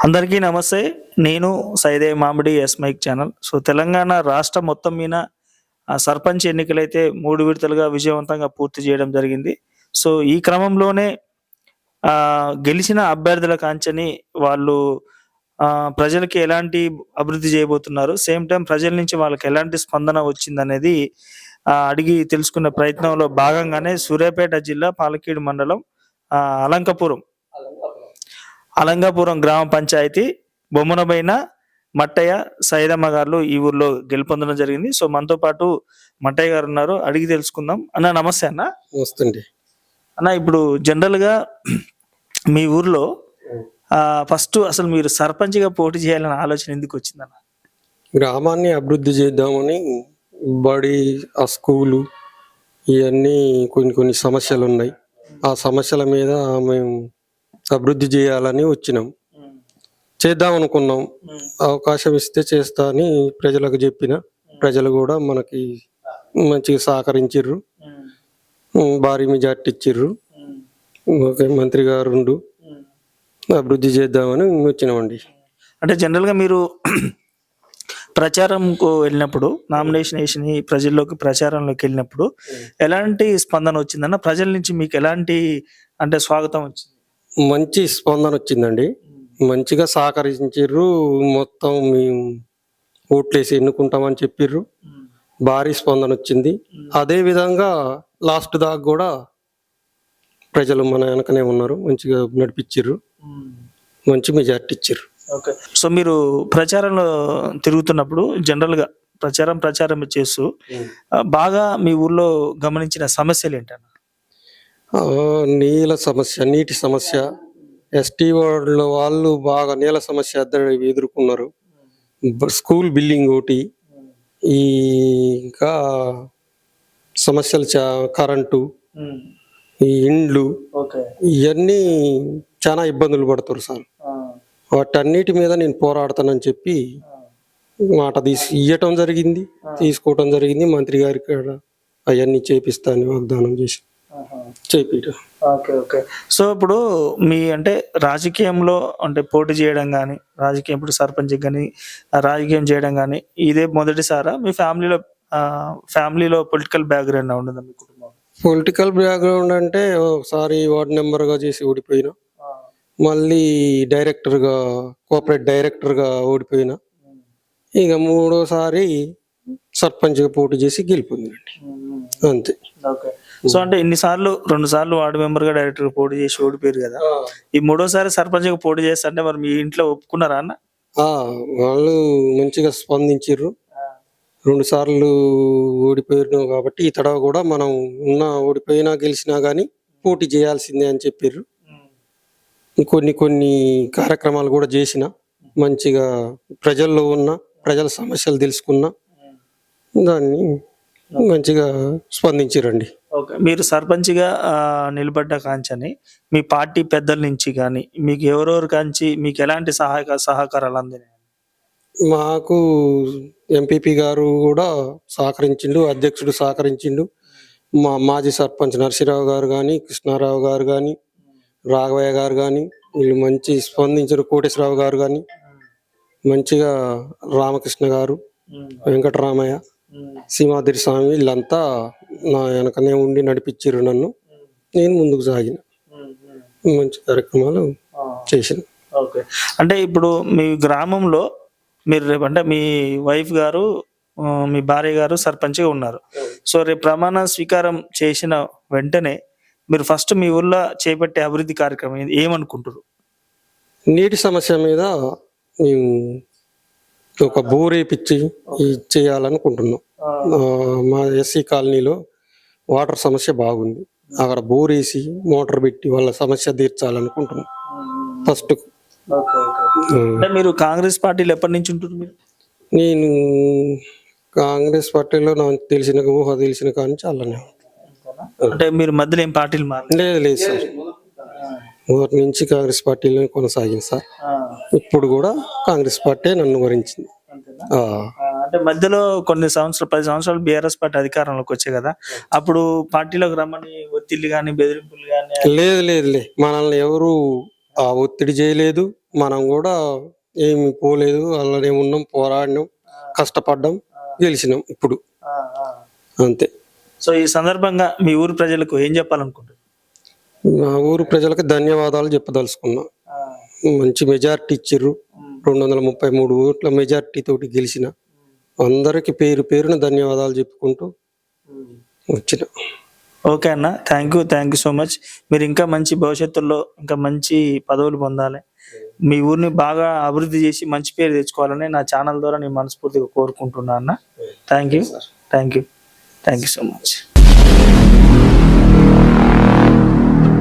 అందరికీ నమస్తే. నేను సైదే మామిడి ఎస్ మైక్ ఛానల్. తెలంగాణ రాష్ట్రం మొత్తం మీద సర్పంచ్ ఎన్నికలైతే 3 విడతలుగా విజయవంతంగా పూర్తి చేయడం జరిగింది. ఈ క్రమంలోనే గెలిచిన అభ్యర్థుల కాంచని వాళ్ళు ప్రజలకి ఎలాంటి అభివృద్ధి చేయబోతున్నారు, సేమ్ టైమ్ ప్రజల నుంచి వాళ్ళకి ఎలాంటి స్పందన వచ్చిందనేది అడిగి తెలుసుకునే ప్రయత్నంలో భాగంగానే సూర్యాపేట జిల్లా పాలకీడు మండలం అలంకాపురం అలంగాపురం గ్రామ పంచాయతీ బొమ్మనబైన మట్టయ్య సైదమ్మ గారు ఈ ఊర్లో గెలుపొందడం జరిగింది. మనతో పాటు మట్టయ్య గారు ఉన్నారు, అడిగి తెలుసుకుందాం. అన్న నమస్తే. అన్న వస్తుంది అన్న, ఇప్పుడు జనరల్ గా మీ ఊర్లో ఫస్ట్ అసలు మీరు సర్పంచ్ గా పోటీ చేయాలనే ఆలోచన ఎందుకు వచ్చిందన్న? గ్రామాన్ని అభివృద్ధి చేద్దామని బడి, ఆ స్కూలు, ఇవన్నీ కొన్ని సమస్యలు ఉన్నాయి. ఆ సమస్యల మీద మేము అభివృద్ధి చేయాలని వచ్చినాం, చేద్దాం అనుకున్నాం. అవకాశం ఇస్తే చేస్తా అని ప్రజలకు చెప్పిన, ప్రజలు కూడా మనకి మంచిగా సహకరించిర్రు, భారీ మెజార్టీ ఇచ్చిర్రు. ఓకే, మంత్రి గారు అభివృద్ధి చేద్దామని వచ్చినామండి. అంటే జనరల్ గా మీరు ప్రచారంకు వెళ్ళినప్పుడు, నామినేషన్ వేసి ప్రజల్లోకి ప్రచారంలోకి వెళ్ళినప్పుడు ఎలాంటి స్పందన వచ్చిందన్న? ప్రజల నుంచి మీకు ఎలాంటి అంటే స్వాగతం వచ్చింది? మంచి స్పందన వచ్చిందండి, మంచిగా సహకరించిర్రు. మొత్తం మేము ఓట్లేసి ఎన్నుకుంటామని చెప్పిర్రు, భారీ స్పందన వచ్చింది. అదే విధంగా లాస్ట్ దాకా కూడా ప్రజలు మన వెనకనే ఉన్నారు, మంచిగా నడిపించిర్రు, మంచి మెజార్టీ ఇచ్చిర్రు. ఓకే. మీరు ప్రచారంలో తిరుగుతున్నప్పుడు జనరల్ గా ప్రచారం చేస్తూ బాగా మీ ఊర్లో గమనించిన సమస్యలు ఏంటన్నా? నీళ్ళ సమస్య, నీటి సమస్య, ఎస్టీ వార్డుల వాళ్ళు బాగా నీళ్ళ సమస్య ఎదుర్కొన్నారు. స్కూల్ బిల్డింగ్ ఒకటి, ఈ ఇంకా సమస్యలు కరెంటు, ఈ ఇండ్లు, ఇవన్నీ చాలా ఇబ్బందులు పడుతారు సార్. వాటన్నిటి మీద నేను పోరాడతానని చెప్పి మాట ఇవ్వటం జరిగింది, తీసుకోవటం జరిగింది. మంత్రి గారికి అవన్నీ చేపిస్తాను వాగ్దానం చేసి చేపిట. ఓకే. ఇప్పుడు మీ అంటే రాజకీయంలో అంటే పోటీ చేయడం కానీ, రాజకీయం ఇప్పుడు సర్పంచ్ కానీ రాజకీయం చేయడం కానీ ఇదే మొదటిసారా? మీ ఫ్యామిలీలో పొలిటికల్ బ్యాక్గ్రౌండ్ ఉండదా మీ కుటుంబం? పొలిటికల్ బ్యాక్గ్రౌండ్ అంటే ఒకసారి వార్డ్ మెంబర్గా చేసి ఓడిపోయినా, మళ్ళీ కోఆపరేట్ డైరెక్టర్గా ఓడిపోయినా, ఇక మూడోసారి సర్పంచ్గా పోటీ చేసి గెలిపొందినండి, అంతే. ఓకే. అంటే ఇన్నిసార్లు 2 సార్లు వార్డు మెంబర్ గా డైరెక్టర్ పోటీ చేసి ఓడిపోయారు కదా, ఈ మూడోసారి సర్పంచ్ గా పోటీ చేస్తా అంటే మరి మీ ఇంట్లో ఒప్పుకున్నారా అన్న? వాళ్ళు మంచిగా స్పందించారు. 2 సార్లు ఓడిపోయారు కాబట్టి ఈ తడవ కూడా మనం ఓడిపోయినా గెలిచినా గానీ పోటీ చేయాల్సిందే అని చెప్పారు. కొన్ని కార్యక్రమాలు కూడా చేసిన, మంచిగా ప్రజల్లో ఉన్న ప్రజల సమస్యలు తెలుసుకున్నా, దాన్ని మంచిగా స్పందించారండి. ఓకే. మీరు సర్పంచ్గా నిలబడ్డ కాంచని మీ పార్టీ పెద్దల నుంచి కానీ మీకు ఎవరెవరు కాంచి మీకు ఎలాంటి సహకారాలు అందినాయి? మాకు ఎంపీపీ గారు కూడా సహకరించిండు, అధ్యక్షుడు సహకరించిండు. మా మాజీ సర్పంచ్ నరసింహరావు గారు కానీ, కృష్ణారావు గారు కానీ, రాఘవయ్య గారు కానీ వీళ్ళు మంచి స్పందించారు. కోటేశ్వరరావు గారు కానీ మంచిగా, రామకృష్ణ గారు, వెంకటరామయ్య, సింహాద్రి స్వామి వీళ్ళంతా నా వెనకనే ఉండి నడిపించారు నన్ను. నేను ముందుకు సాగిన, మంచి కార్యక్రమాలు చేసిన. ఓకే. అంటే ఇప్పుడు మీ గ్రామంలో మీరు రేపు అంటే మీ వైఫ్ గారు, మీ భార్య గారు సర్పంచ్గా ఉన్నారు. రేపు ప్రమాణ స్వీకారం చేసిన వెంటనే మీరు ఫస్ట్ మీ ఊర్లో చేపట్టే అభివృద్ధి కార్యక్రమం ఏమనుకుంటారు? నీటి సమస్య మీద మేము ఒక బోర్ వేయించి చేయాలనుకుంటున్నాం. మా ఎస్సీ కాలనీలో వాటర్ సమస్య బాగుంది, అక్కడ బోర్ వేసి మోటార్ పెట్టి వాళ్ళ సమస్య తీర్చాలనుకుంటున్నాం ఫస్ట్. మీరు కాంగ్రెస్ పార్టీలో ఎప్పటి నుంచి ఉంటున్నారు? నేను కాంగ్రెస్ పార్టీలో నాకు తెలిసిన కానీ చాలానే. అంటే మీరు మధ్యలో ఏం పార్టీలు లేదు సార్, మొదటి నుంచి కాంగ్రెస్ పార్టీలో కొనసాగింది సార్. ఇప్పుడు కూడా కాంగ్రెస్ పార్టీ నన్ను వరించింది. అంటే మధ్యలో కొన్ని సంవత్సరాలు 10 సంవత్సరాలు బీఆర్ఎస్ పార్టీ అధికారంలోకి వచ్చాయి కదా, అప్పుడు పార్టీలోకి రమ్మని ఒత్తిళ్లు కానీ బెదిరింపులు కానీ? లేదు, మనల్ని ఎవరు ఆ ఒత్తిడి చేయలేదు, మనం కూడా ఏమి పోలేదు, అలానే ఉన్నాం, పోరాడినాం, కష్టపడ్డాం, గెలిచినాం ఇప్పుడు అంతే. సో ఈ సందర్భంగా మీ ఊరు ప్రజలకు ఏం చెప్పాలనుకుంటున్నారు? మా ఊరు ప్రజలకు ధన్యవాదాలు చెప్పదలుచుకున్నా. మంచి మెజార్టీ ఇచ్చిర్రు, 233 ఓట్ల మెజార్టీ తోటి గెలిచిన అందరికి పేరు పేరున ధన్యవాదాలు చెప్పుకుంటూ వచ్చిన. ఓకే అన్న, థ్యాంక్ యూ సో మచ్. మీరు ఇంకా మంచి భవిష్యత్తులో ఇంకా మంచి పదవులు పొందాలి, మీ ఊరిని బాగా అభివృద్ధి చేసి మంచి పేరు తెచ్చుకోవాలని నా ఛానల్ ద్వారా నేను మనస్ఫూర్తిగా కోరుకుంటున్నా అన్న. Thank you so much.